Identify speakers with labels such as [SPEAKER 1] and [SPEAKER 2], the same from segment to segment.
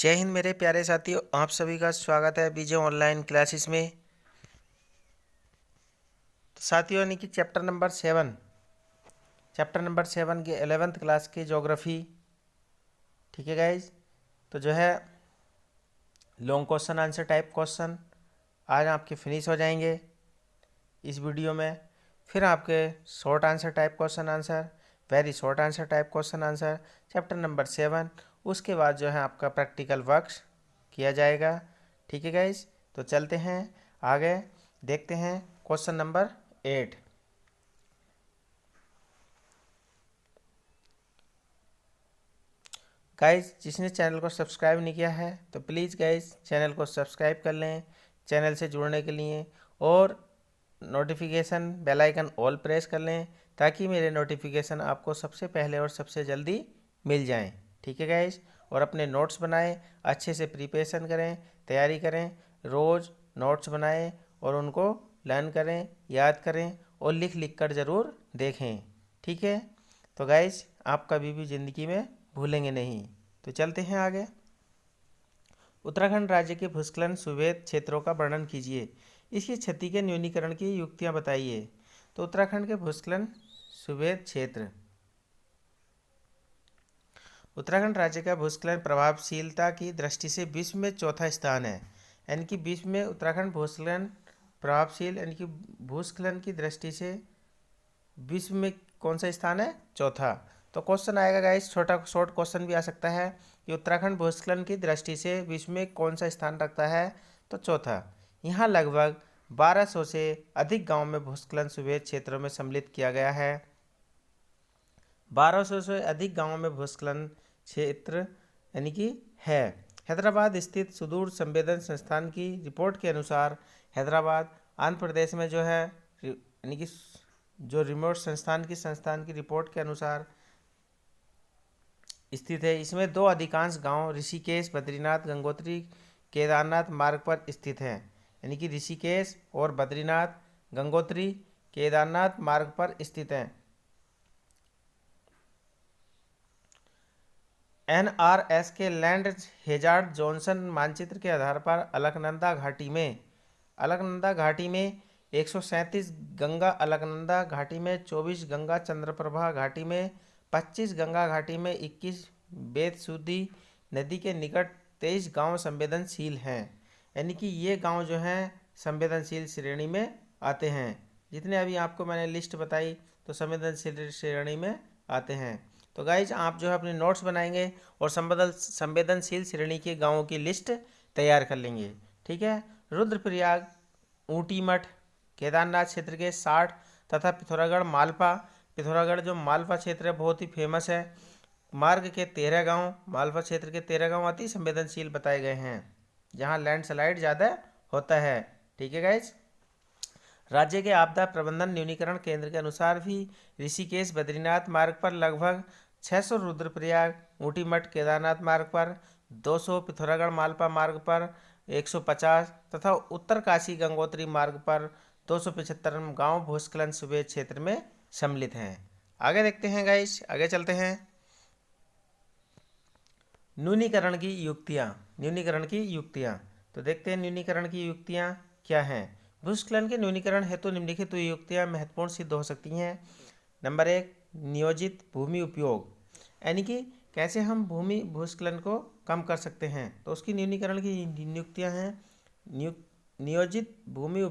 [SPEAKER 1] जय हिंद मेरे प्यारे साथियों, आप सभी का स्वागत है बीजे ऑनलाइन क्लासेस में। तो साथियों, यानी कि चैप्टर नंबर 7 की 11th क्लास की ज्योग्राफी। ठीक है गाइज, तो जो है long question answer type question आज आपके फिनिश हो जाएंगे इस वीडियो में। फिर आपके short answer type question answer, very short answer type question answer chapter number 7। उसके बाद जो है आपका प्रैक्टिकल वर्क किया जाएगा। ठीक है गाइज, तो चलते हैं आगे, देखते हैं क्वेश्चन नंबर 8। गाइज, जिसने चैनल को सब्सक्राइब नहीं किया है तो प्लीज़ गाइज चैनल को सब्सक्राइब कर लें चैनल से जुड़ने के लिए, और notification bell icon all press कर लें ताकि मेरे नोटिफिकेशन आपको सबसे पहले और सबसे जल्दी मिल जाएं। ठीक है गाइज, और अपने नोट्स बनाएं, अच्छे से प्रिपरेशन करें, तैयारी करें, रोज़ नोट्स बनाएं और उनको लर्न करें, याद करें और लिख लिख कर ज़रूर देखें। ठीक है, तो गाइज आप कभी भी ज़िंदगी में भूलेंगे नहीं। तो चलते हैं आगे। उत्तराखंड राज्य के भूस्खलन सुवेद क्षेत्रों का वर्णन कीजिए, इसकी क्षति के न्यूनीकरण की युक्तियां बताइए। तो उत्तराखंड के भूस्खलन सुवेद क्षेत्र, उत्तराखंड राज्य का भूस्खलन प्रभावशीलता की दृष्टि से विश्व में चौथा स्थान है। यानी कि विश्व में उत्तराखंड भूस्खलन प्रभावशील यानी कि भूस्खलन की दृष्टि से विश्व में कौन सा स्थान है? चौथा। तो क्वेश्चन आएगा गाइस, छोटा शॉर्ट क्वेश्चन भी आ सकता है कि उत्तराखंड भूस्खलन की दृष्टि से विश्व में कौन सा स्थान रखता है? तो चौथा। यहाँ लगभग 1200 से अधिक गांवों में भूस्खलन सुवेद क्षेत्रों में सम्मिलित किया गया है। 1200 से अधिक गांवों में भूस्खलन क्षेत्र यानी कि है। हैदराबाद स्थित सुदूर संवेदन संस्थान की रिपोर्ट के अनुसार हैदराबाद आंध्र प्रदेश में जो है, यानी कि जो रिमोट संस्थान की रिपोर्ट के अनुसार स्थित है। इसमें दो अधिकांश गांव ऋषिकेश, बद्रीनाथ, गंगोत्री, केदारनाथ मार्ग पर स्थित हैं। यानी कि ऋषिकेश और बद्रीनाथ, गंगोत्री, केदारनाथ मार्ग पर स्थित हैं। NRS के लैंड हेजार्ड जॉनसन मानचित्र के आधार पर अलकनंदा घाटी में 137 गंगा, अलकनंदा घाटी में 24 गंगा, चंद्रप्रभा घाटी में 25, गंगा घाटी में 21, बेतसुदी नदी के निकट 23 गांव संवेदनशील हैं। यानी कि ये गांव जो हैं संवेदनशील श्रेणी में आते हैं। जितने अभी आपको मैंने लिस्ट बताई तो संवेदनशील श्रेणी में आते हैं। तो गाइज आप जो है अपने नोट्स बनाएंगे और संवेदनशील श्रेणी के गांवों की लिस्ट तैयार कर लेंगे। ठीक है, रुद्रप्रयाग, ऊटी मठ, केदारनाथ क्षेत्र के 60 तथा पिथौरागढ़ मालपा, पिथौरागढ़ जो मालपा क्षेत्र है बहुत ही फेमस है। मार्ग के 13 गांव, मालपा क्षेत्र के 13 गांव अति संवेदनशील बताए गए हैं जहां लैंडस्लाइड ज़्यादा होता है। ठीक है गाइज, राज्य के आपदा प्रबंधन न्यूनीकरण केंद्र के अनुसार भी ऋषिकेश बद्रीनाथ मार्ग पर लगभग 600, रुद्रप्रयाग ऊटी मठ केदारनाथ मार्ग पर 200, पिथौरागढ़ मालपा मार्ग पर 150 तथा उत्तर काशी गंगोत्री मार्ग पर 275 गांव भूस्खलन सुवेद क्षेत्र में सम्मिलित हैं। आगे देखते हैं गाइस, आगे चलते हैं। न्यूनीकरण की युक्तियाँ, तो देखते हैं न्यूनीकरण की युक्तियाँ क्या हैं। भूस्खलन के न्यूनीकरण हेतु निम्नलिखित युक्तियाँ महत्वपूर्ण सिद्ध हो सकती हैं। नंबर 1, नियोजित भूमि उपयोग, यानी कि कैसे हम भूमि भूस्खलन को कम कर सकते हैं। तो उसकी न्यूनीकरण की युक्तियाँ हैं। नियोजित भूमि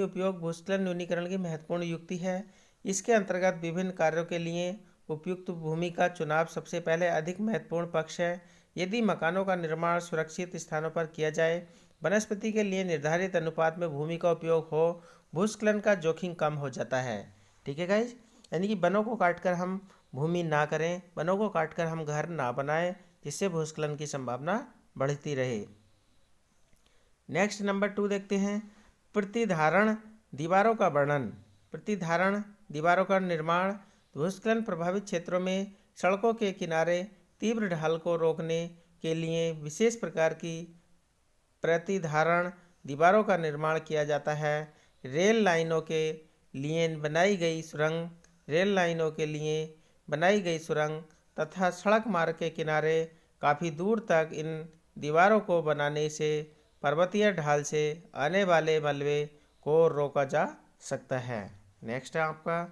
[SPEAKER 1] उपयोग भूस्खलन न्यूनीकरण की महत्वपूर्ण युक्ति है। इसके अंतर्गत विभिन्न कार्यों के लिए उपयुक्त भूमि का चुनाव सबसे पहले अधिक महत्वपूर्ण पक्ष है। यदि मकानों का निर्माण सुरक्षित स्थानों पर किया जाए, वनस्पति के लिए निर्धारित अनुपात में भूमि का उपयोग हो, भूस्खलन का जोखिम कम हो जाता है। ठीक है गाइज, यानी कि वनों को काटकर हम भूमि ना करें, वनों को काटकर हम घर ना बनाएं, जिससे भूस्खलन की संभावना बढ़ती रहे। नेक्स्ट नंबर 2 देखते हैं, प्रतिधारण दीवारों का वर्णन। प्रतिधारण दीवारों का निर्माण भूस्खलन प्रभावित क्षेत्रों में सड़कों के किनारे तीव्र ढाल को रोकने के लिए विशेष प्रकार की प्रतिधारण दीवारों का निर्माण किया जाता है। रेल लाइनों के लिए बनाई गई सुरंग तथा सड़क मार्ग के किनारे काफ़ी दूर तक इन दीवारों को बनाने से पर्वतीय ढाल से आने वाले मलबे को रोका जा सकता है। नेक्स्ट है आपका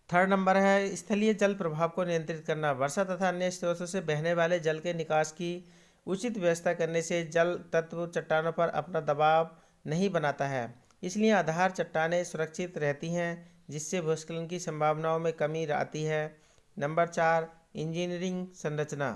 [SPEAKER 1] थर्ड नंबर है स्थलीय जल प्रभाव को नियंत्रित करना। वर्षा तथा अन्य स्रोतों से बहने वाले जल के निकास की उचित व्यवस्था करने से जल तत्व चट्टानों पर अपना दबाव नहीं बनाता है, इसलिए आधार चट्टानें सुरक्षित रहती हैं, जिससे भूस्खलन की संभावनाओं में कमी आती है। नंबर 4 इंजीनियरिंग संरचना।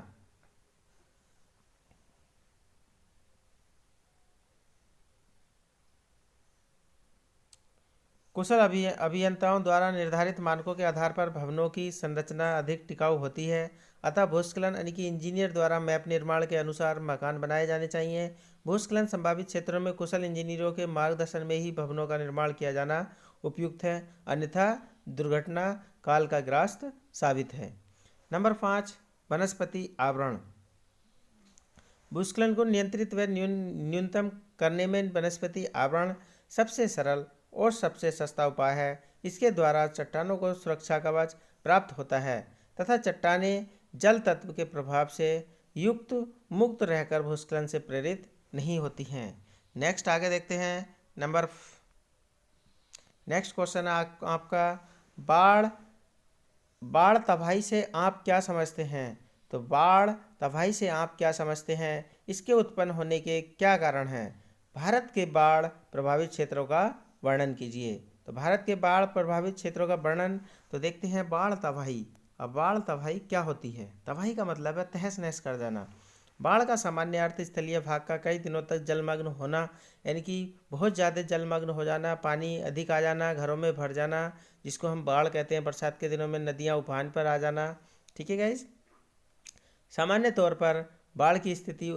[SPEAKER 1] कुशल अभियंताओं द्वारा निर्धारित मानकों के आधार पर भवनों की संरचना अधिक टिकाऊ होती है, अतः भूस्खलन यानी कि इंजीनियर द्वारा मैप निर्माण के अनुसार मकान बनाए जाने चाहिए। भूस्खलन संभावित क्षेत्रों में कुशल इंजीनियरों के मार्गदर्शन में ही भवनों का निर्माण किया जाना उपयुक्त है, अन्यथा दुर्घटना काल का ग्रास्त साबित है। नंबर 5 वनस्पति आवरण। भूस्खलन को नियंत्रित व न्यूनतम करने में वनस्पति आवरण सबसे सरल और सबसे सस्ता उपाय है। इसके द्वारा चट्टानों को सुरक्षा कवच प्राप्त होता है तथा चट्टानें जल तत्व के प्रभाव से मुक्त रहकर भूस्खलन से प्रेरित नहीं होती हैं। नेक्स्ट आगे देखते हैं। नेक्स्ट क्वेश्चन आपका बाढ़ तबाही से आप क्या समझते हैं? तो बाढ़ तबाही से आप क्या समझते हैं? इसके उत्पन्न होने के क्या कारण हैं? भारत के बाढ़ प्रभावित क्षेत्रों का वर्णन कीजिए। तो भारत के बाढ़ प्रभावित क्षेत्रों का वर्णन, तो देखते हैं बाढ़ तबाही। अब बाढ़ तबाही क्या होती है? तबाही का मतलब है तहस नहस कर जाना। बाढ़ का सामान्य अर्थ स्थलीय भाग का कई दिनों तक जलमग्न होना, यानी कि बहुत ज़्यादा जलमग्न हो जाना, पानी अधिक आ जाना, घरों में भर जाना, जिसको हम बाढ़ कहते हैं। बरसात के दिनों में नदियाँ उफान पर आ जाना। ठीक है गाइस। सामान्य तौर पर बाढ़ की स्थिति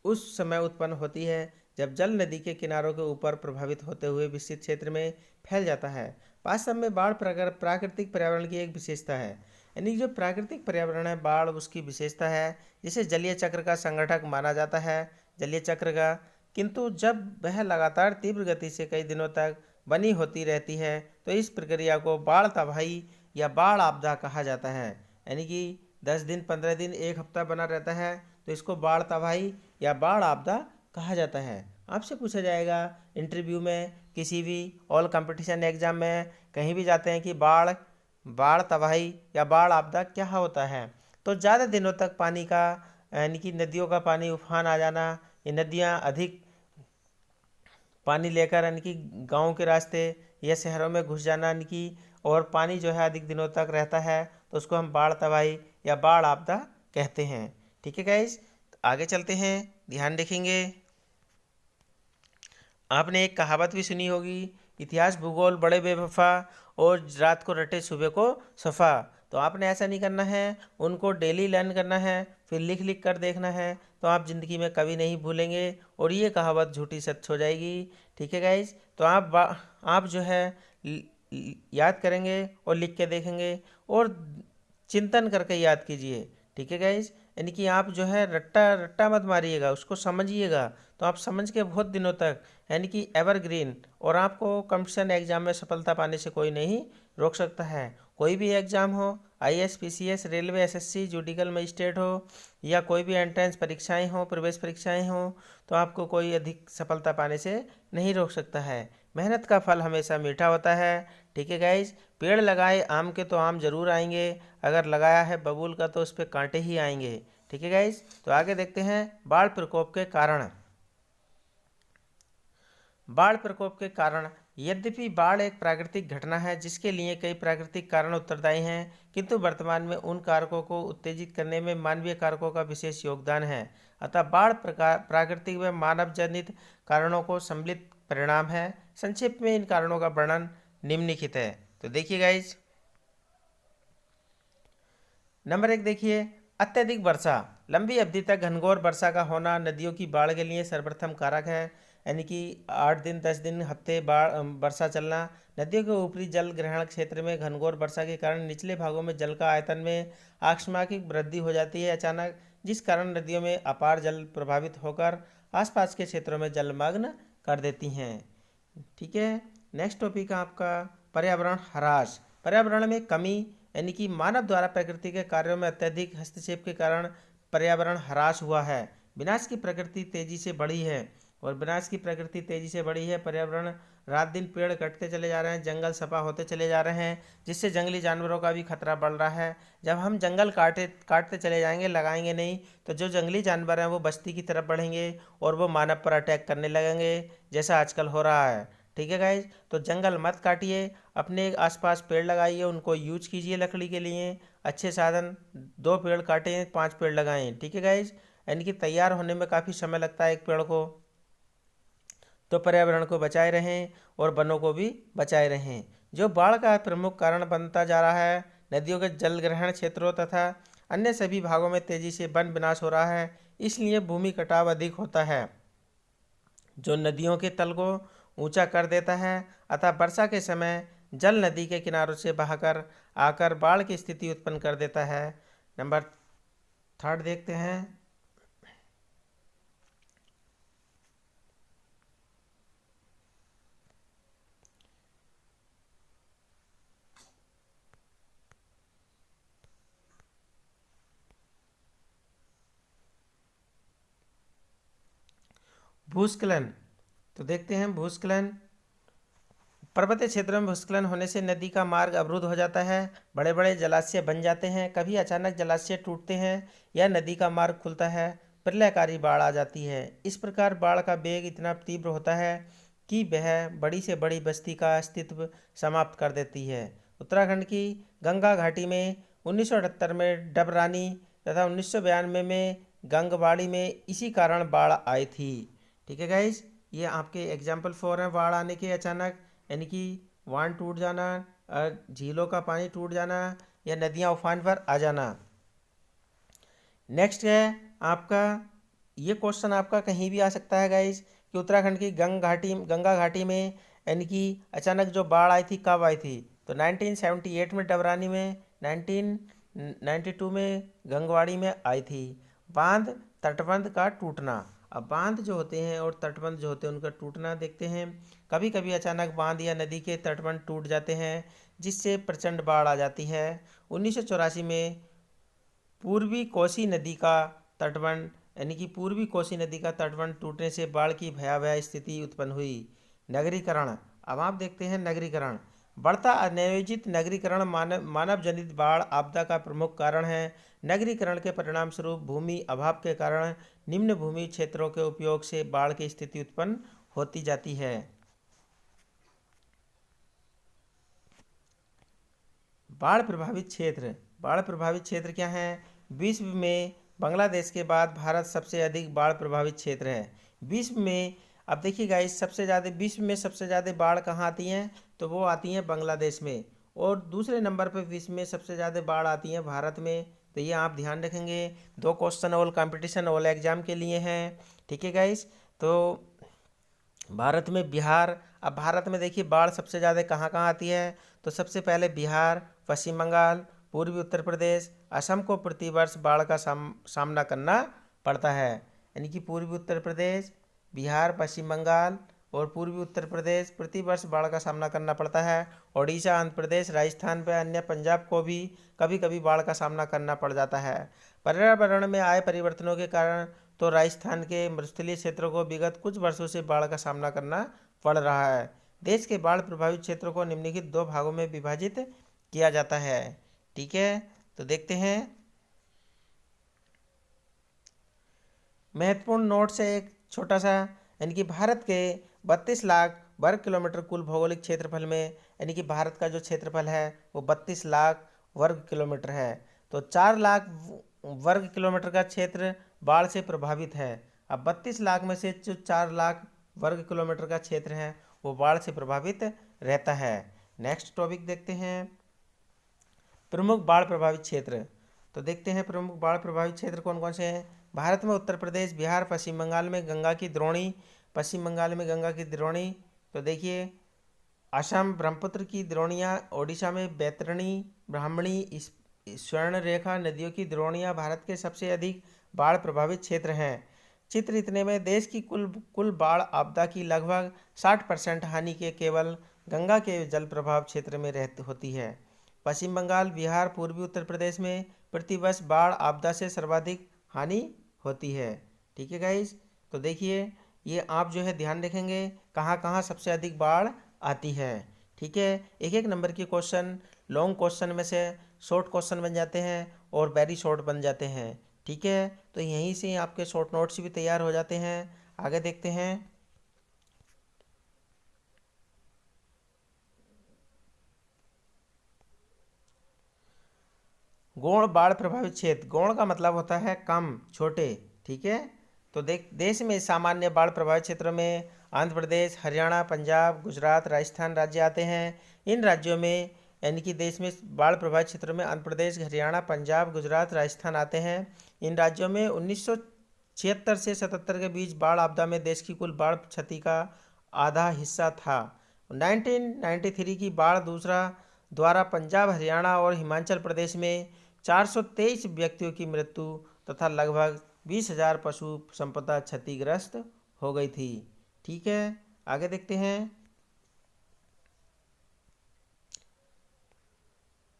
[SPEAKER 1] उस समय उत्पन्न होती है जब जल नदी के किनारों के ऊपर प्रभावित होते हुए विस्तृत क्षेत्र में फैल जाता है। वास्तव में बाढ़ प्राकृतिक पर्यावरण की एक विशेषता है, यानी जो प्राकृतिक पर्यावरण है बाढ़ उसकी विशेषता है, जिसे जलीय चक्र का संगठक माना जाता है, जलीय चक्र का। किंतु जब वह लगातार तीव्र गति से कई दिनों तक बनी होती रहती है तो इस प्रक्रिया को बाढ़ तबाही या बाढ़ आपदा कहा जाता है। यानी कि 10 दिन, 15 दिन, एक हफ्ता बना रहता है तो इसको बाढ़ तबाही या बाढ़ आपदा कहा जाता है। आपसे पूछा जाएगा इंटरव्यू में, किसी भी ऑल कंपटीशन एग्जाम में कहीं भी जाते हैं कि बाढ़ तबाही या बाढ़ आपदा क्या होता है, तो ज़्यादा दिनों तक पानी का यानी कि नदियों का पानी उफान आ जाना, ये नदियाँ अधिक पानी लेकर यानी कि गाँव के रास्ते या शहरों में घुस जाना, यानी कि और पानी जो है अधिक दिनों तक रहता है तो उसको हम बाढ़ तबाही या बाढ़ आपदा कहते हैं। ठीक है गाइस, आगे चलते हैं, ध्यान देखेंगे। आपने एक कहावत भी सुनी होगी, इतिहास भूगोल बड़े बेवफा और रात को रटे सुबह को सफ़ा। तो आपने ऐसा नहीं करना है, उनको डेली लर्न करना है, फिर लिख लिख कर देखना है, तो आप ज़िंदगी में कभी नहीं भूलेंगे और ये कहावत झूठी सच हो जाएगी। ठीक है गाइज, तो आप जो है याद करेंगे और लिख के देखेंगे और चिंतन करके याद कीजिए। ठीक है गाइज, यानी कि आप जो है रट्टा रट्टा मत मारिएगा, उसको समझिएगा, तो आप समझ के बहुत दिनों तक यानी कि एवरग्रीन, और आपको कंपटीशन एग्जाम में सफलता पाने से कोई नहीं रोक सकता है। कोई भी एग्ज़ाम हो, IAS PCS railway SSC judicial magistrate हो या कोई भी एंट्रेंस परीक्षाएं हो, प्रवेश परीक्षाएं हो, तो आपको कोई अधिक सफलता पाने से नहीं रोक सकता है। मेहनत का फल हमेशा मीठा होता है। ठीक है गाइज, पेड़ लगाए आम के तो आम जरूर आएंगे, अगर लगाया है बबूल का तो उस पर कांटे ही आएंगे। ठीक है गाइज, तो आगे देखते हैं बाढ़ प्रकोप के कारण। बाढ़ प्रकोप के कारण, यद्यपि बाढ़ एक प्राकृतिक घटना है जिसके लिए कई प्राकृतिक कारण उत्तरदायी हैं, किंतु वर्तमान में उन कारकों को उत्तेजित करने में मानवीय कारकों का विशेष योगदान है। अतः बाढ़ प्राकृतिक व मानव जनित कारणों को सम्मिलित परिणाम है। संक्षेप में इन कारणों का वर्णन निम्नलिखित है। तो देखिए गाइज, नंबर 1 देखिए, अत्यधिक वर्षा। लंबी अवधि तक घनघोर वर्षा का होना नदियों की बाढ़ के लिए सर्वप्रथम कारक है, यानी कि 8 दिन, 10 दिन, हफ्ते वर्षा चलना। नदियों के ऊपरी जल ग्रहण क्षेत्र में घनघोर वर्षा के कारण निचले भागों में जल का आयतन में आकस्मिक वृद्धि हो जाती है अचानक, जिस कारण नदियों में अपार जल प्रभावित होकर आसपास के क्षेत्रों में जलमग्न कर देती हैं। ठीक है। नेक्स्ट टॉपिक है आपका पर्यावरण ह्रास। पर्यावरण में कमी यानी कि मानव द्वारा प्रकृति के कार्यों में अत्यधिक हस्तक्षेप के कारण पर्यावरण ह्रास हुआ है। विनाश की प्रकृति तेजी से बढ़ी है और विनाश की प्रकृति तेजी से बढ़ी है। पर्यावरण रात दिन पेड़ कटते चले जा रहे हैं, जंगल सफा होते चले जा रहे हैं, जिससे जंगली जानवरों का भी खतरा बढ़ रहा है। जब हम जंगल काटते चले जाएंगे, लगाएंगे नहीं, तो जो जंगली जानवर हैं वो बस्ती की तरफ बढ़ेंगे और वो मानव पर अटैक करने लगेंगे, जैसा आजकल हो रहा है। ठीक है गाइज, तो जंगल मत काटिए, अपने आसपास पेड़ लगाइए, उनको यूज कीजिए लकड़ी के लिए, अच्छे साधन। 2 पेड़ काटें, 5 पेड़ लगाएं। ठीक है गाइज, यानी कि तैयार होने में काफ़ी समय लगता है एक पेड़ को। तो पर्यावरण को बचाए रहें और वनों को भी बचाए रहें। जो बाढ़ का प्रमुख कारण बनता जा रहा है, नदियों के जलग्रहण क्षेत्रों तथा अन्य सभी भागों में तेजी से वन विनाश हो रहा है, इसलिए भूमि कटाव अधिक होता है, जो नदियों के तल को ऊंचा कर देता है। अतः वर्षा के समय जल नदी के किनारों से बहाकर आकर बाढ़ की स्थिति उत्पन्न कर देता है। नंबर 3 देखते हैं। भूस्खलन। तो देखते हैं भूस्खलन। पर्वतीय क्षेत्रों में भूस्खलन होने से नदी का मार्ग अवरुद्ध हो जाता है, बड़े बड़े जलाशय बन जाते हैं, कभी अचानक जलाशय टूटते हैं या नदी का मार्ग खुलता है, प्रलयकारी बाढ़ आ जाती है। इस प्रकार बाढ़ का वेग इतना तीव्र होता है कि वह बड़ी से बड़ी बस्ती का अस्तित्व समाप्त कर देती है। उत्तराखंड की गंगा घाटी में 1978 में डबरानी तथा 1992 में गंगवाड़ी में इसी कारण बाढ़ आई थी। ठीक है गाइज, ये आपके एग्जाम्पल 4 हैं बाढ़ आने के अचानक, यानी कि बांध टूट जाना, झीलों का पानी टूट जाना या नदियां उफान पर आ जाना। नेक्स्ट है आपका, ये क्वेश्चन आपका कहीं भी आ सकता है गाइज, कि उत्तराखंड की गंगा घाटी में यानी कि अचानक जो बाढ़ आई थी कब आई थी? तो 1978 में डबरानी में, 1992 में गंगवाड़ी में आई थी। बांध तटबंध का टूटना। अब बांध जो होते हैं और तटबंध जो होते हैं उनका टूटना देखते हैं। कभी कभी अचानक बांध या नदी के तटबंध टूट जाते हैं, जिससे प्रचंड बाढ़ आ जाती है। 1984 में पूर्वी कोसी नदी का तटबंध यानी कि पूर्वी कोसी नदी का तटबंध टूटने से बाढ़ की भयावह स्थिति उत्पन्न हुई। नगरीकरण। अब आप देखते हैं नगरीकरण। बढ़ता अनियोजित नगरीकरण मानव जनित बाढ़ आपदा का प्रमुख कारण है। नगरीकरण के परिणाम स्वरूप भूमि अभाव के कारण निम्न भूमि क्षेत्रों के उपयोग से बाढ़ की स्थिति उत्पन्न होती जाती है। बाढ़ प्रभावित क्षेत्र। बाढ़ प्रभावित क्षेत्र क्या है? विश्व में बांग्लादेश के बाद भारत सबसे अधिक बाढ़ प्रभावित क्षेत्र है विश्व में। अब देखिए गाइस, सबसे ज़्यादा विश्व में सबसे ज़्यादा बाढ़ कहाँ आती हैं? तो वो आती हैं बांग्लादेश में, और दूसरे नंबर पर विश्व में सबसे ज़्यादा बाढ़ आती हैं भारत में। तो ये आप ध्यान रखेंगे। 2 question all competition all exam के लिए हैं। ठीक है गाइस, तो भारत में बिहार। अब भारत में देखिए बाढ़ सबसे ज़्यादा कहाँ कहाँ आती है? तो सबसे पहले बिहार, पश्चिम बंगाल, पूर्वी उत्तर प्रदेश, असम को प्रतिवर्ष बाढ़ का सामना करना पड़ता है। यानी कि पूर्वी उत्तर प्रदेश, बिहार, पश्चिम बंगाल और पूर्वी उत्तर प्रदेश प्रतिवर्ष बाढ़ का सामना करना पड़ता है। ओडिशा, आंध्र प्रदेश, राजस्थान व अन्य पंजाब को भी कभी कभी बाढ़ का सामना करना पड़ जाता है। पर्यावरण में आए परिवर्तनों के कारण तो राजस्थान के मरुस्थलीय क्षेत्रों को विगत कुछ वर्षों से बाढ़ का सामना करना पड़ रहा है। देश के बाढ़ प्रभावित क्षेत्रों को निम्नलिखित 2 भागों में विभाजित किया जाता है। ठीक है, तो देखते हैं। महत्वपूर्ण नोट से एक छोटा सा, यानी कि भारत के 32 लाख वर्ग किलोमीटर कुल भौगोलिक क्षेत्रफल में, यानी कि भारत का जो क्षेत्रफल है वो 32 लाख वर्ग किलोमीटर है। तो 4 लाख वर्ग किलोमीटर का क्षेत्र बाढ़ से प्रभावित है। अब 32 लाख में से जो 4 लाख वर्ग किलोमीटर का क्षेत्र है वो बाढ़ से प्रभावित रहता है। नेक्स्ट टॉपिक देखते हैं, प्रमुख बाढ़ प्रभावित क्षेत्र। तो देखते हैं प्रमुख बाढ़ प्रभावित क्षेत्र कौन कौन से हैं। भारत में उत्तर प्रदेश, बिहार, पश्चिम बंगाल में गंगा की द्रोणी, पश्चिम बंगाल में गंगा की द्रोणी। तो देखिए असम ब्रह्मपुत्र की द्रोणियाँ, ओडिशा में बैतरणी, ब्राह्मणी, स्वर्ण रेखा नदियों की द्रोणियाँ भारत के सबसे अधिक बाढ़ प्रभावित क्षेत्र हैं। चित्र इतने में देश की कुल कुल बाढ़ आपदा की लगभग 60% हानि के केवल गंगा के जल प्रभाव क्षेत्र में रहती होती है। पश्चिम बंगाल, बिहार, पूर्वी उत्तर प्रदेश में प्रतिवर्ष बाढ़ आपदा से सर्वाधिक हानि होती है। ठीक है गाइस, तो देखिए ये आप जो है ध्यान रखेंगे कहाँ कहाँ सबसे अधिक बाढ़ आती है। ठीक है, एक एक नंबर के क्वेश्चन लॉन्ग क्वेश्चन में से शॉर्ट क्वेश्चन बन जाते हैं और वेरी शॉर्ट बन जाते हैं। ठीक है, तो यहीं से आपके शॉर्ट नोट्स भी तैयार हो जाते हैं। आगे देखते हैं। गौण बाढ़ प्रभावित क्षेत्र, गौण का मतलब होता है कम, छोटे। ठीक है, तो देश में सामान्य बाढ़ प्रभावित क्षेत्रों में आंध्र प्रदेश, हरियाणा, पंजाब, गुजरात, राजस्थान राज्य आते हैं। इन राज्यों में यानी कि देश में बाढ़ प्रभावित क्षेत्रों में आंध्र प्रदेश, हरियाणा, पंजाब, गुजरात, राजस्थान आते हैं। इन राज्यों में 1976 से 77 के बीच बाढ़ आपदा में देश की कुल बाढ़ क्षति का आधा हिस्सा था। 1993 की बाढ़ द्वारा पंजाब, हरियाणा और हिमाचल प्रदेश में 423 व्यक्तियों की मृत्यु तथा लगभग 20,000 पशु संपदा क्षतिग्रस्त हो गई थी। ठीक है, आगे देखते हैं।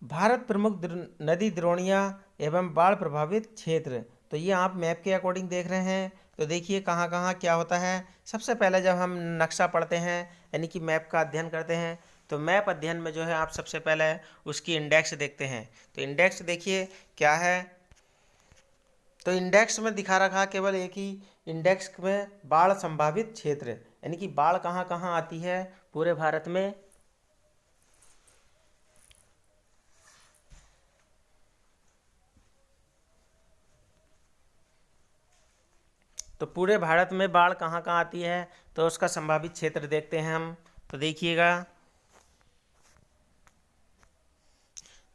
[SPEAKER 1] भारत प्रमुख नदी द्रोणियां एवं बाढ़ प्रभावित क्षेत्र, तो ये आप मैप के अकॉर्डिंग देख रहे हैं। तो देखिए कहाँ कहाँ क्या होता है। सबसे पहले जब हम नक्शा पढ़ते हैं यानी कि मैप का अध्ययन करते हैं, तो मैप अध्ययन में जो है आप सबसे पहले उसकी इंडेक्स देखते हैं। तो इंडेक्स देखिए क्या है, तो इंडेक्स में दिखा रखा केवल एक ही इंडेक्स में बाढ़ संभावित क्षेत्र, यानी कि बाढ़ कहाँ कहाँ आती है पूरे भारत में। तो पूरे भारत में बाढ़ कहाँ कहाँ आती है, तो उसका संभावित क्षेत्र देखते हैं हम। तो देखिएगा,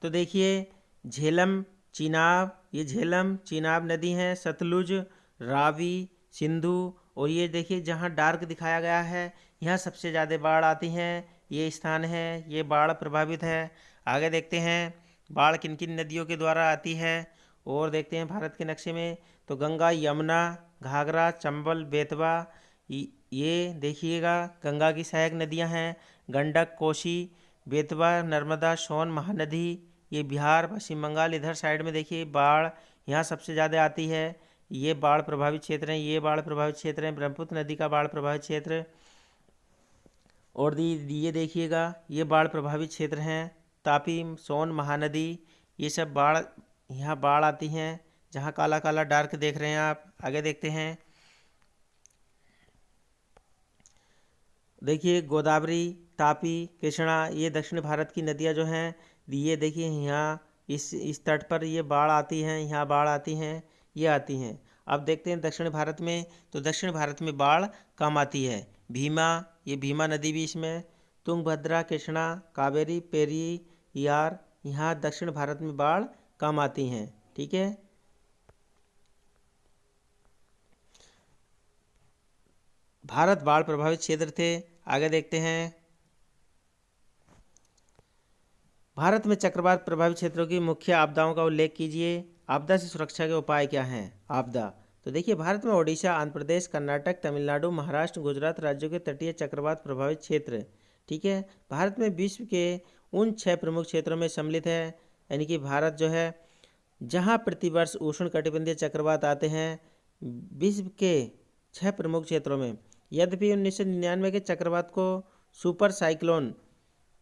[SPEAKER 1] तो देखिए झेलम, चिनाब, ये झेलम चिनाब नदी हैं, सतलुज, रावी, सिंधु, और ये देखिए जहाँ डार्क दिखाया गया है यहाँ सबसे ज़्यादा बाढ़ आती हैं। ये स्थान है, ये बाढ़ प्रभावित है। आगे देखते हैं बाढ़ किन किन नदियों के द्वारा आती है, और देखते हैं भारत के नक्शे में। तो गंगा, यमुना, घाघरा, चंबल, बेतवा, ये देखिएगा गंगा की सहायक नदियाँ हैं। गंडक, कोसी, बेतवा, नर्मदा, सोन महानदी, ये बिहार, पश्चिम बंगाल इधर साइड में देखिए बाढ़ यहाँ सबसे ज़्यादा आती है। ये बाढ़ प्रभावित क्षेत्र हैं, ये बाढ़ प्रभावित क्षेत्र हैं। ब्रह्मपुत्र नदी का बाढ़ प्रभावित क्षेत्र, और ये देखिएगा ये बाढ़ प्रभावित क्षेत्र हैं। तापी, सोन महानदी, ये सब बाढ़ यहाँ बाढ़ आती हैं, जहाँ काला काला डार्क देख रहे हैं आप। आगे देखते हैं। देखिए गोदावरी, तापी, कृष्णा, ये दक्षिण भारत की नदियाँ जो हैं, ये देखिए यहाँ इस तट पर ये बाढ़ आती हैं, यहाँ बाढ़ आती हैं, ये आती हैं। अब देखते हैं दक्षिण भारत में, तो दक्षिण भारत में बाढ़ कम आती है। भीमा, ये भीमा नदी भी इसमें, तुंगभद्रा, कृष्णा, कावेरी, पेरियार, यहाँ दक्षिण भारत में बाढ़ कम आती हैं। ठीक है, भारत बाढ़ प्रभावित क्षेत्र थे। आगे देखते हैं। भारत में चक्रवात प्रभावित क्षेत्रों की मुख्य आपदाओं का उल्लेख कीजिए। आपदा से सुरक्षा के उपाय क्या हैं। आपदा, तो देखिए भारत में ओडिशा, आंध्र प्रदेश, कर्नाटक, तमिलनाडु, महाराष्ट्र, गुजरात राज्यों के तटीय चक्रवात प्रभावित क्षेत्र। ठीक है, भारत में विश्व के उन 6 प्रमुख क्षेत्रों में सम्मिलित है, यानी कि भारत जो है जहाँ प्रतिवर्ष उष्णकटिबंधीय चक्रवात आते हैं विश्व के 6 प्रमुख क्षेत्रों में। यद्यपि 1999 के चक्रवात को सुपर साइक्लोन,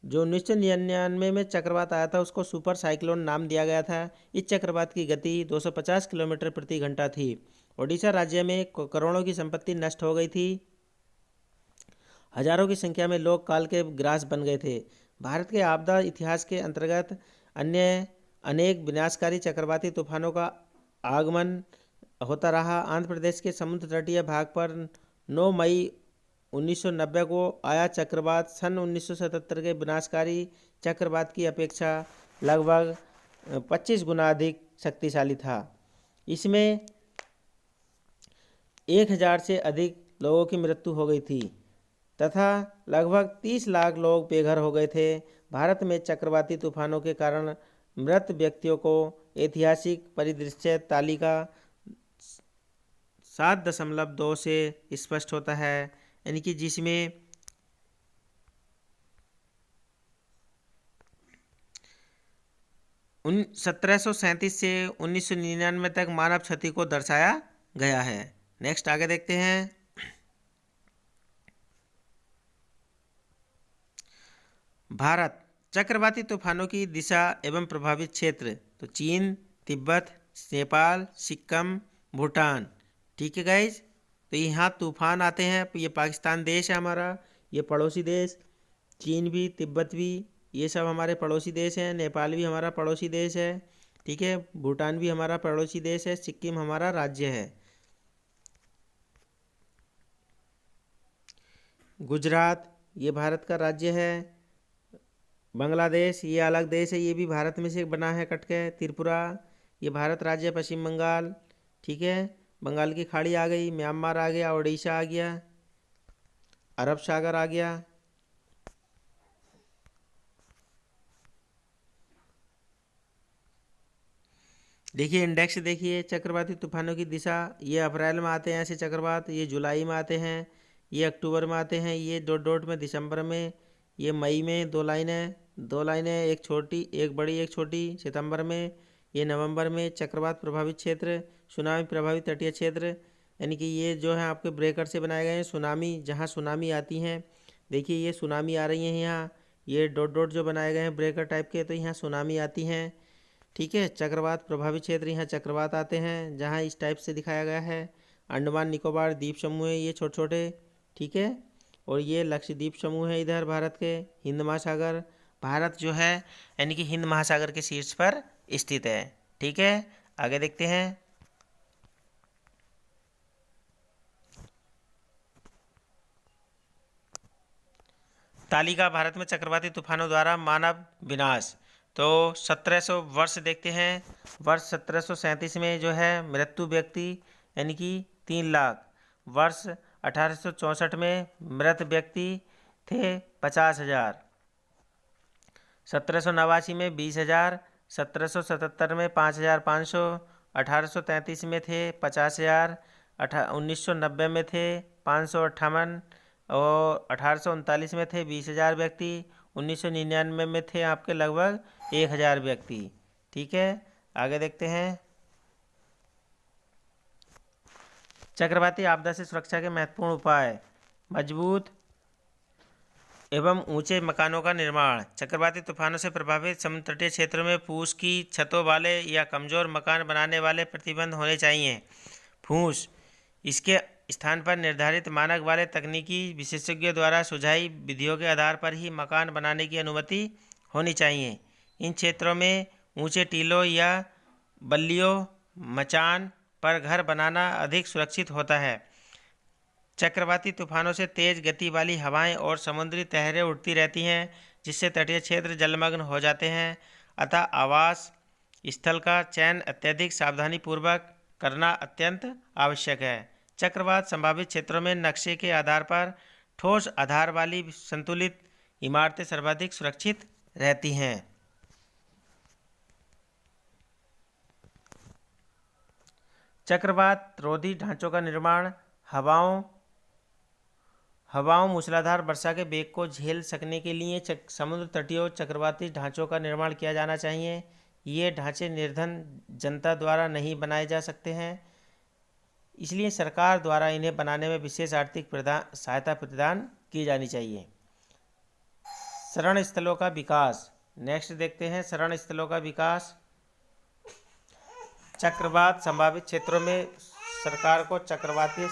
[SPEAKER 1] जो 1999 में चक्रवात आया था उसको सुपर साइक्लोन नाम दिया गया था। इस चक्रवात की गति 250 किलोमीटर प्रति घंटा थी। ओडिशा राज्य में करोड़ों की संपत्ति नष्ट हो गई थी। हजारों की संख्या में लोग काल के ग्रास बन गए थे। भारत के आपदा इतिहास के अंतर्गत अन्य अनेक विनाशकारी चक्रवाती तूफानों का आगमन होता रहा। आंध्र प्रदेश के समुद्र तटीय भाग पर 9 मई 1990 को आया चक्रवात सन 1977 के विनाशकारी चक्रवात की अपेक्षा लगभग 25 गुना अधिक शक्तिशाली था। इसमें 1000 से अधिक लोगों की मृत्यु हो गई थी तथा लगभग 30 लाख लोग बेघर हो गए थे। भारत में चक्रवाती तूफानों के कारण मृत व्यक्तियों को ऐतिहासिक परिदृश्य तालिका 7.2 से स्पष्ट होता है, यानी कि जिसमें 1737 से 1999 तक मानव क्षति को दर्शाया गया है। नेक्स्ट आगे देखते हैं। भारत चक्रवाती तूफानों की दिशा एवं प्रभावित क्षेत्र, तो चीन, तिब्बत, नेपाल, सिक्किम, भूटान। ठीक है गाइज, तो यहाँ तूफान आते हैं। ये पाकिस्तान देश है हमारा, ये पड़ोसी देश, चीन भी, तिब्बत भी, ये सब हमारे पड़ोसी देश हैं। नेपाल भी हमारा पड़ोसी देश है। ठीक है, भूटान भी हमारा पड़ोसी देश है। सिक्किम हमारा राज्य है। गुजरात ये भारत का राज्य है। बांग्लादेश ये अलग देश है, ये भी भारत में से बना है कट के। त्रिपुरा ये भारत राज्य है। पश्चिम बंगाल, ठीक है, बंगाल की खाड़ी आ गई। म्यांमार आ गया, उड़ीसा आ गया, अरब सागर आ गया। देखिए इंडेक्स, देखिए चक्रवाती तूफानों की दिशा, ये अप्रैल में आते हैं ऐसे चक्रवात, ये जुलाई में आते हैं, ये अक्टूबर में आते हैं, ये डॉट डॉट में दिसंबर में, ये मई में दो लाइनें, एक छोटी एक बड़ी एक छोटी सितंबर में, ये नवंबर में। चक्रवात प्रभावित क्षेत्र, सुनामी प्रभावित तटीय क्षेत्र, यानी कि ये जो है आपके ब्रेकर से बनाए गए हैं। सुनामी, जहाँ सुनामी आती हैं, देखिए ये सुनामी आ रही है यहाँ, ये डॉट डॉट जो बनाए गए हैं ब्रेकर टाइप के, तो यहाँ सुनामी आती हैं। ठीक है, चक्रवात प्रभावित क्षेत्र, यहाँ चक्रवात आते हैं जहाँ इस टाइप से दिखाया गया है। अंडमान निकोबार द्वीप समूह है ये छोटे छोटे, ठीक है, और ये लक्षद्वीप समूह है इधर भारत के। हिंद महासागर, भारत जो है यानी कि हिंद महासागर के शीर्ष पर स्थित है। ठीक है, आगे देखते हैं। तालिका भारत में चक्रवाती तूफानों द्वारा मानव विनाश, तो 1700 वर्ष देखते हैं। वर्ष 1737 में जो है मृत्यु व्यक्ति यानी कि 3 लाख। वर्ष 1864 में मृत व्यक्ति थे 50,000। 1789 में 20,000। 1777 में 5,500। 1833 में थे 50,000। 1990 में थे 558 और 1839 में थे 20,000 व्यक्ति। 1999 में थे आपके लगभग 1,000 व्यक्ति। ठीक है, आगे देखते हैं। चक्रवाती आपदा से सुरक्षा के महत्वपूर्ण उपाय, मजबूत एवं ऊंचे मकानों का निर्माण। चक्रवाती तूफानों से प्रभावित समुद्र तटीय क्षेत्रों में फूस की छतों वाले या कमजोर मकान बनाने वाले प्रतिबंध होने चाहिए। फूस, इसके स्थान पर निर्धारित मानक वाले तकनीकी विशेषज्ञों द्वारा सुझाई विधियों के आधार पर ही मकान बनाने की अनुमति होनी चाहिए। इन क्षेत्रों में ऊंचे टीलों या बल्लियों मचान पर घर बनाना अधिक सुरक्षित होता है। चक्रवाती तूफानों से तेज गति वाली हवाएं और समुद्री लहरें उठती रहती हैं, जिससे तटीय क्षेत्र जलमग्न हो जाते हैं। अतः आवास स्थल का चयन अत्यधिक सावधानीपूर्वक करना अत्यंत आवश्यक है। चक्रवात संभावित क्षेत्रों में नक्शे के आधार पर ठोस आधार वाली संतुलित इमारतें सर्वाधिक सुरक्षित रहती हैं। चक्रवात रोधी ढांचों का निर्माण, हवाओं मूसलाधार वर्षा के वेग को झेल सकने के लिए समुद्र तटीय चक्रवाती ढांचों का निर्माण किया जाना चाहिए। ये ढांचे निर्धन जनता द्वारा नहीं बनाए जा सकते हैं, इसलिए सरकार द्वारा इन्हें बनाने में विशेष आर्थिक सहायता प्रदान की जानी चाहिए। शरण स्थलों का विकास, नेक्स्ट देखते हैं। शरण स्थलों का विकास, चक्रवात संभावित क्षेत्रों में सरकार को चक्रवाती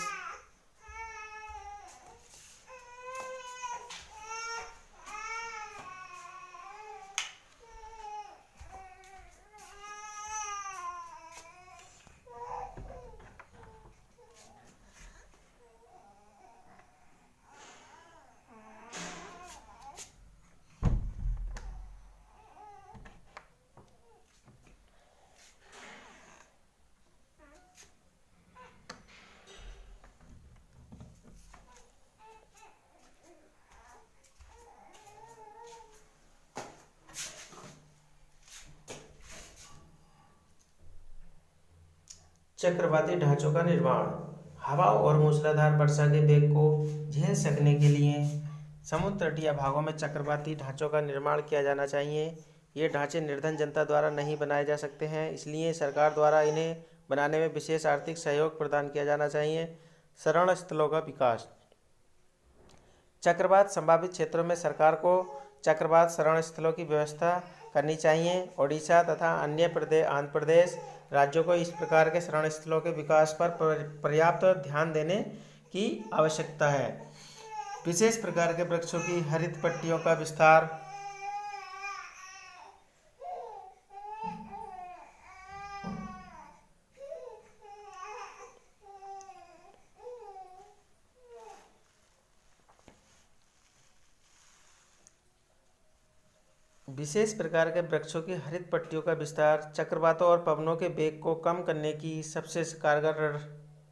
[SPEAKER 1] ढांचों का निर्माण, हवा और मूसलाधार वर्षा के वेग को झेल सकने के लिए समुद्र तटीय भागों में चक्रवाती ढांचों का निर्माण किया जाना चाहिए। ये ढांचे निर्धन जनता द्वारा नहीं बनाए जा सकते हैं, इसलिए सरकार द्वारा इन्हें बनाने में विशेष आर्थिक सहयोग प्रदान किया जाना चाहिए। शरण स्थलों का विकास। चक्रवात संभावित क्षेत्रों में सरकार को चक्रवात शरण स्थलों की व्यवस्था करनी चाहिए। ओडिशा तथा अन्य आंध्र प्रदेश राज्यों को इस प्रकार के शरण स्थलों के विकास पर पर्याप्त ध्यान देने की आवश्यकता है। विशेष प्रकार के वृक्षों की हरित पट्टियों का विस्तार। विशेष प्रकार के वृक्षों की हरित पट्टियों का विस्तार चक्रवातों और पवनों के वेग को कम करने की सबसे कारगर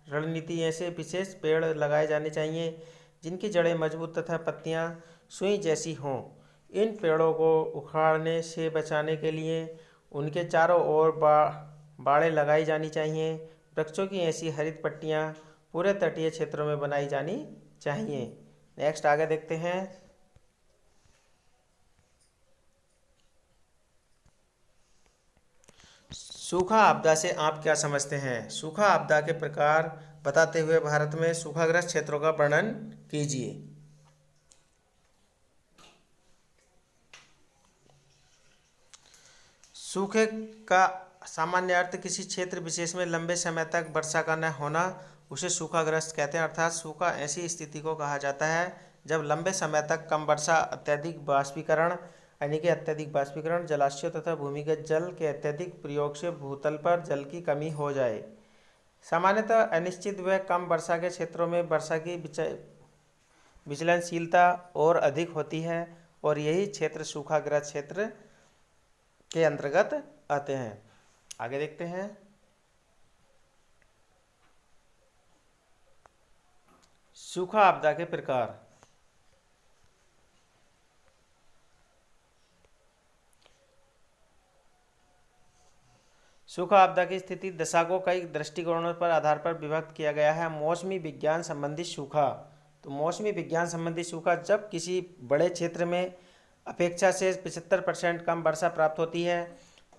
[SPEAKER 1] रणनीति। ऐसे विशेष पेड़ लगाए जाने चाहिए जिनकी जड़ें मजबूत तथा पत्तियां सुई जैसी हों। इन पेड़ों को उखाड़ने से बचाने के लिए उनके चारों ओर बाड़ें लगाई जानी चाहिए। वृक्षों की ऐसी हरित पट्टियां पूरे तटीय क्षेत्रों में बनाई जानी चाहिए। नेक्स्ट आगे देखते हैं। सूखा आपदा से आप क्या समझते हैं? सूखा आपदा के प्रकार बताते हुए भारत में सूखाग्रस्त क्षेत्रों का वर्णन कीजिए। सूखे का सामान्य अर्थ किसी क्षेत्र विशेष में लंबे समय तक वर्षा का न होना, उसे सूखाग्रस्त कहते हैं। अर्थात सूखा ऐसी स्थिति को कहा जाता है जब लंबे समय तक कम वर्षा, अत्यधिक बाष्पीकरण, जलाशयों तथा भूमिगत जल के अत्यधिक प्रयोग से भूतल पर जल की कमी हो जाए। सामान्यतः अनिश्चित व कम वर्षा के क्षेत्रों में वर्षा की विचलनशीलता और अधिक होती है और यही क्षेत्र सूखाग्रस्त क्षेत्र के अंतर्गत आते हैं। आगे देखते हैं। सूखा आपदा के प्रकार। सूखा आपदा की स्थिति दशा को कई दृष्टिकोणों पर आधार पर विभक्त किया गया है। मौसमी विज्ञान संबंधी सूखा। तो मौसमी विज्ञान संबंधी सूखा जब किसी बड़े क्षेत्र में अपेक्षा से 75% कम वर्षा प्राप्त होती है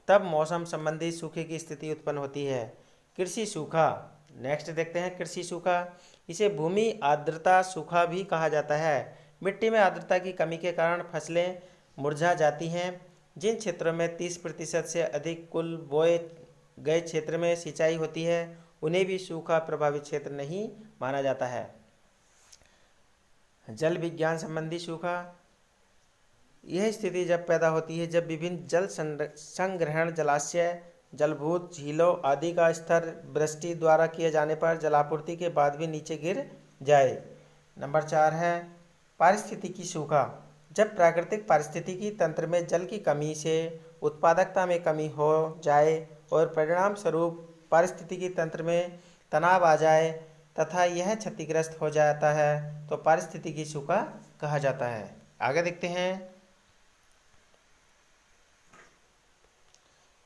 [SPEAKER 1] तब मौसम संबंधी सूखे की स्थिति उत्पन्न होती है। कृषि सूखा। नेक्स्ट देखते हैं कृषि सूखा। इसे भूमि आर्द्रता सूखा भी कहा जाता है। मिट्टी में आर्द्रता की कमी के कारण फसलें मुरझा जाती हैं। जिन क्षेत्रों में 30% से अधिक कुल बोए गए क्षेत्र में सिंचाई होती है उन्हें भी सूखा प्रभावित क्षेत्र नहीं माना जाता है। जल विज्ञान संबंधी सूखा। यह स्थिति जब पैदा होती है जब विभिन्न जल संग्रहण जलाशय, जलभूत झीलों आदि का स्तर वृष्टि द्वारा किए जाने पर जलापूर्ति के बाद भी नीचे गिर जाए। नंबर 4 है पारिस्थितिकी सूखा। जब प्राकृतिक पारिस्थितिकी तंत्र में जल की कमी से उत्पादकता में कमी हो जाए और परिणाम स्वरूप पारिस्थितिकी तंत्र में तनाव आ जाए तथा यह क्षतिग्रस्त हो जाता है तो पारिस्थितिकी सूखा कहा जाता है। आगे देखते हैं।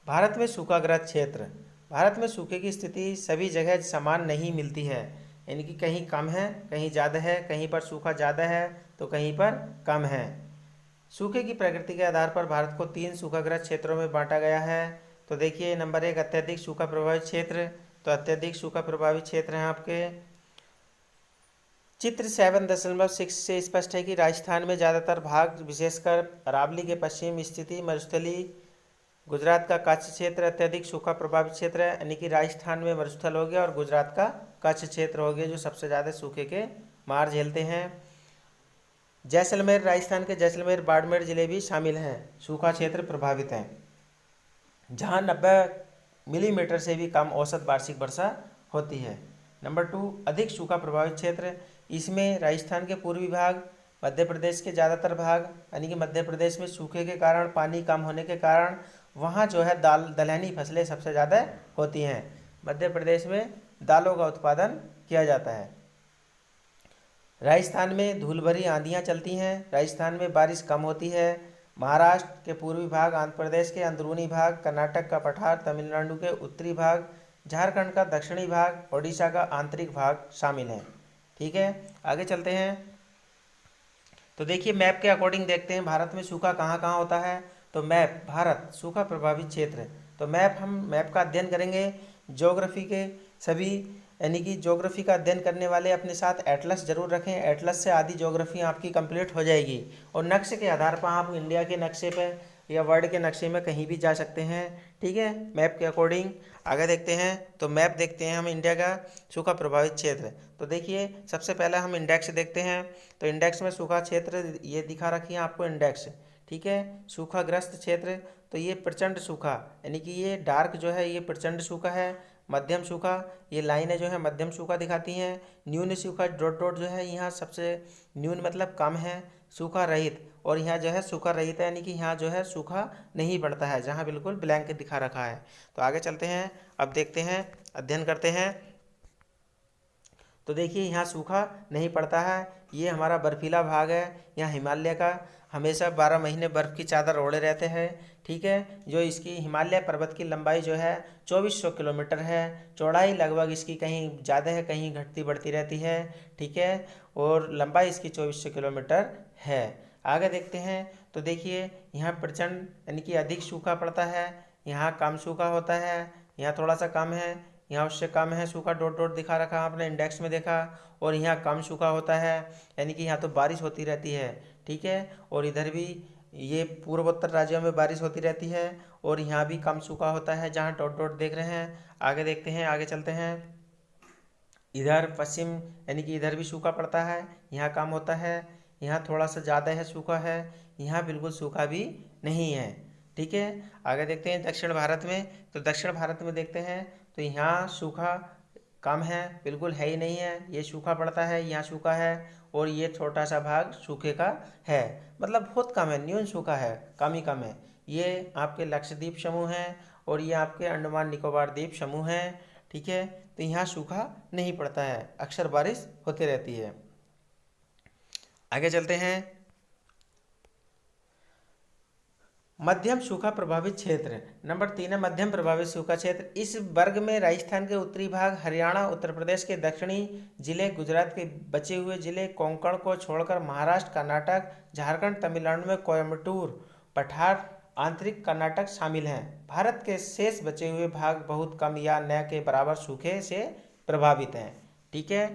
[SPEAKER 1] भारत में सूखाग्रस्त क्षेत्र। भारत में सूखे की स्थिति सभी जगह समान नहीं मिलती है, यानी कि कहीं कम है, कहीं ज़्यादा है, कहीं पर सूखा ज़्यादा है तो कहीं पर कम है। सूखे की प्रकृति के आधार पर भारत को 3 सूखाग्रस्त क्षेत्रों में बांटा गया है। तो देखिए नंबर 1 अत्यधिक सूखा प्रभावित क्षेत्र। तो अत्यधिक सूखा प्रभावित क्षेत्र हैं आपके चित्र 7.6 से स्पष्ट है कि राजस्थान में ज़्यादातर भाग विशेषकर अरावली के पश्चिम स्थिति मरुस्थली, गुजरात का कच्छ क्षेत्र अत्यधिक सूखा प्रभावित क्षेत्र है, यानी कि राजस्थान में मरुस्थल हो गया और गुजरात का कच्छ क्षेत्र हो गया जो सबसे ज़्यादा सूखे के मार झेलते हैं। जैसलमेर, राजस्थान के जैसलमेर बाड़मेर जिले भी शामिल हैं, सूखा क्षेत्र प्रभावित हैं, जहां 90 मिलीमीटर से भी कम औसत वार्षिक वर्षा होती है। नंबर 2 अधिक सूखा प्रभावित क्षेत्र। इसमें राजस्थान के पूर्वी भाग, मध्य प्रदेश के ज़्यादातर भाग, यानी कि मध्य प्रदेश में सूखे के कारण, पानी कम होने के कारण वहाँ जो है दलहनी फसलें सबसे ज़्यादा होती हैं। मध्य प्रदेश में दालों का उत्पादन किया जाता है। राजस्थान में धूल भरी आंधियाँ चलती हैं। राजस्थान में बारिश कम होती है। महाराष्ट्र के पूर्वी भाग, आंध्र प्रदेश के अंदरूनी भाग, कर्नाटक का पठार, तमिलनाडु के उत्तरी भाग, झारखंड का दक्षिणी भाग, ओडिशा का आंतरिक भाग शामिल है। ठीक है, आगे चलते हैं। तो देखिए मैप के अकॉर्डिंग देखते हैं भारत में सूखा कहाँ कहाँ होता है। तो मैप भारत सूखा प्रभावित क्षेत्र। तो हम मैप का अध्ययन करेंगे। ज्योग्राफी के सभी यानी कि ज्योग्राफी का अध्ययन करने वाले अपने साथ एटलस जरूर रखें। एटलस से आधी ज्योग्राफी आपकी कंप्लीट हो जाएगी और नक्शे के आधार पर आप इंडिया के नक्शे पर या वर्ल्ड के नक्शे में कहीं भी जा सकते हैं। ठीक है, मैप के अकॉर्डिंग आगे देखते हैं। तो मैप देखते हैं हम इंडिया का सूखा प्रभावित क्षेत्र। तो देखिए सबसे पहले हम इंडेक्स देखते हैं। तो इंडेक्स में सूखा क्षेत्र ये दिखा रखी है आपको इंडेक्स। ठीक है, सूखाग्रस्त क्षेत्र तो ये प्रचंड सूखा यानी कि ये डार्क जो है ये प्रचंड सूखा है। मध्यम सूखा ये लाइनें जो है मध्यम सूखा दिखाती हैं। न्यून सूखा डॉट डॉट जो है यहाँ सबसे न्यून मतलब कम है। सूखा रहित और यहाँ जो है सूखा रहित है यानी कि यहाँ जो है सूखा नहीं पड़ता है, जहाँ बिल्कुल ब्लैंक दिखा रखा है। तो आगे चलते हैं, अब देखते हैं, अध्ययन करते हैं। तो देखिए यहाँ सूखा नहीं पड़ता है, ये हमारा बर्फीला भाग है। यहाँ हिमालय का हमेशा 12 महीने बर्फ़ की चादर ओढ़े रहते हैं। ठीक है, जो इसकी हिमालय पर्वत की लंबाई जो है 2400 किलोमीटर है। चौड़ाई लगभग इसकी कहीं ज़्यादा है कहीं घटती बढ़ती रहती है। ठीक है, और लंबाई इसकी 2400 किलोमीटर है। आगे देखते हैं। तो देखिए यहाँ प्रचंड यानी कि अधिक सूखा पड़ता है, यहाँ कम सूखा होता है, यहाँ थोड़ा सा कम है, यहाँ उससे कम है सूखा डॉट डॉट दिखा रखा आपने इंडेक्स में देखा। और यहाँ कम सूखा होता है यानी कि यहाँ तो बारिश होती रहती है। ठीक है, और इधर भी ये पूर्वोत्तर राज्यों में बारिश होती रहती है और यहाँ भी कम सूखा होता है जहाँ डॉट डॉट देख रहे हैं। आगे देखते हैं, आगे चलते हैं। इधर पश्चिम यानी कि इधर भी सूखा पड़ता है, यहाँ कम होता है, यहाँ थोड़ा सा ज़्यादा है सूखा है, यहाँ बिल्कुल सूखा भी नहीं है। ठीक है, आगे देखते हैं दक्षिण भारत में। तो दक्षिण भारत में देखते हैं तो यहाँ सूखा कम है, बिल्कुल है ही नहीं है, ये सूखा पड़ता है, यहाँ सूखा है और ये छोटा सा भाग सूखे का है, मतलब बहुत कम है, न्यून सूखा है, कम ही कम है। ये आपके लक्षद्वीप समूह हैं और ये आपके अंडमान निकोबार द्वीप समूह हैं। ठीक है, तो यहाँ सूखा नहीं पड़ता है, अक्सर बारिश होती रहती है। आगे चलते हैं। मध्यम सूखा प्रभावित क्षेत्र नंबर 3 है मध्यम प्रभावित सूखा क्षेत्र। इस वर्ग में राजस्थान के उत्तरी भाग, हरियाणा, उत्तर प्रदेश के दक्षिणी जिले, गुजरात के बचे हुए जिले, कोंकण को छोड़कर महाराष्ट्र, कर्नाटक, झारखंड, तमिलनाडु में कोयम्बटूर, पठार, आंतरिक कर्नाटक शामिल हैं। भारत के शेष बचे हुए भाग बहुत कम या न के बराबर सूखे से प्रभावित हैं। ठीक है,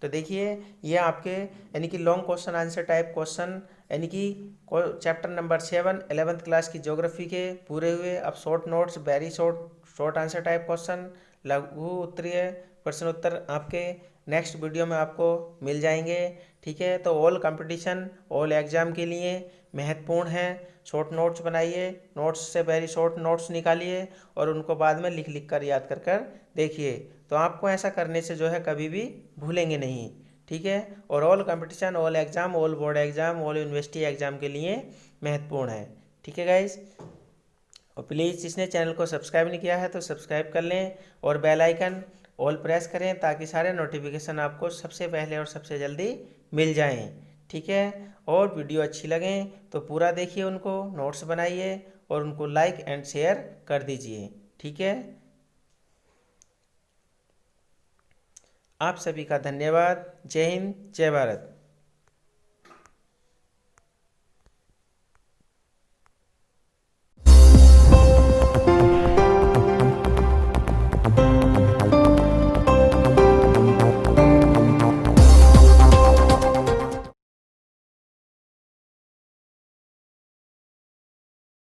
[SPEAKER 1] तो देखिए ये आपके यानी कि long question answer type question यानी कि चैप्टर नंबर 7 11th क्लास की ज्योग्राफी के पूरे हुए। अब short notes, very short answer type question, लघु उत्तरीय प्रश्न उत्तर आपके नेक्स्ट वीडियो में आपको मिल जाएंगे। ठीक है, तो ऑल कंपटीशन ऑल एग्जाम के लिए महत्वपूर्ण है। शॉर्ट नोट्स बनाइए, नोट्स से वेरी शॉर्ट नोट्स निकालिए और उनको बाद में लिख लिख कर याद कर देखिए, तो आपको ऐसा करने से जो है कभी भी भूलेंगे नहीं। ठीक है, और all competition all exam all board exam all university exam के लिए महत्वपूर्ण है। ठीक है गाइस, और प्लीज़ जिसने चैनल को सब्सक्राइब नहीं किया है तो सब्सक्राइब कर लें और बेल आइकन ऑल प्रेस करें ताकि सारे नोटिफिकेशन आपको सबसे पहले और सबसे जल्दी मिल जाएं। ठीक है, और वीडियो अच्छी लगें तो पूरा देखिए, उनको नोट्स बनाइए और उनको लाइक एंड शेयर कर दीजिए। ठीक है, आप सभी का धन्यवाद। जय हिंद, जय भारत।